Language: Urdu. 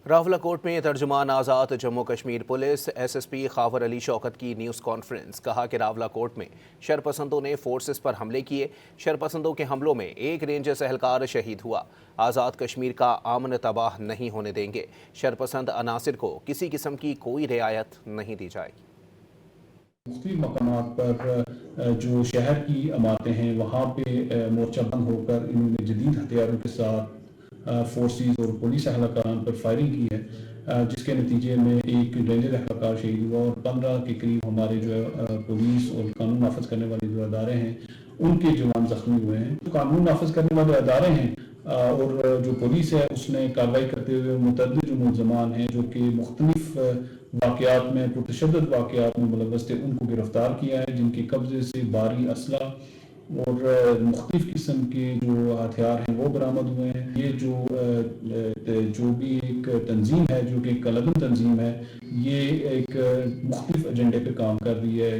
راولکوٹ میں ترجمان Azad Jammu Kashmir police S S P Khawar Ali Shaukat کی نیوز کانفرنس۔ کہا کہ راولکوٹ میں شرپسندوں نے فورسز پر حملے کیے۔ شرپسندوں کے حملوں میں ایک رینجرز اہلکار شہید ہوا۔ آزاد کشمیر کا امن تباہ نہیں ہونے دیں گے۔ شرپسند عناصر کو کسی قسم کی کوئی رعایت نہیں دی جائے گی۔ مختلف مقامات پر جو شہر کی عمارتیں ہیں وہاں پہ مورچہ بند ہو کر انہوں نے جدید ہتھیاروں کے ساتھ فورسز اور پولیس اہلکاران پر فائرنگ کی ہے، جس کے نتیجے میں ایک رینجر اہلکار شہید ہوا اور 15 کے قریب ہمارے جو پولیس اور قانون نافذ کرنے والے جو ادارے ہیں ان کے جوان زخمی ہوئے ہیں۔ جو قانون نافذ کرنے والے ادارے ہیں اور جو پولیس ہے اس نے کارروائی کرتے ہوئے متعدد جو ملزمان ہیں جو کہ مختلف واقعات میں پرتشدد واقعات میں ملوث تھے ان کو گرفتار کیا ہے، جن کے قبضے سے بھاری اسلحہ اور مختلف قسم کے جو ہتھیار ہیں وہ برآمد ہوئے ہیں۔ یہ جو بھی ایک تنظیم ہے جو کہ ایک کلگن تنظیم ہے، یہ ایک مختلف ایجنڈے پہ کام کر رہی ہے۔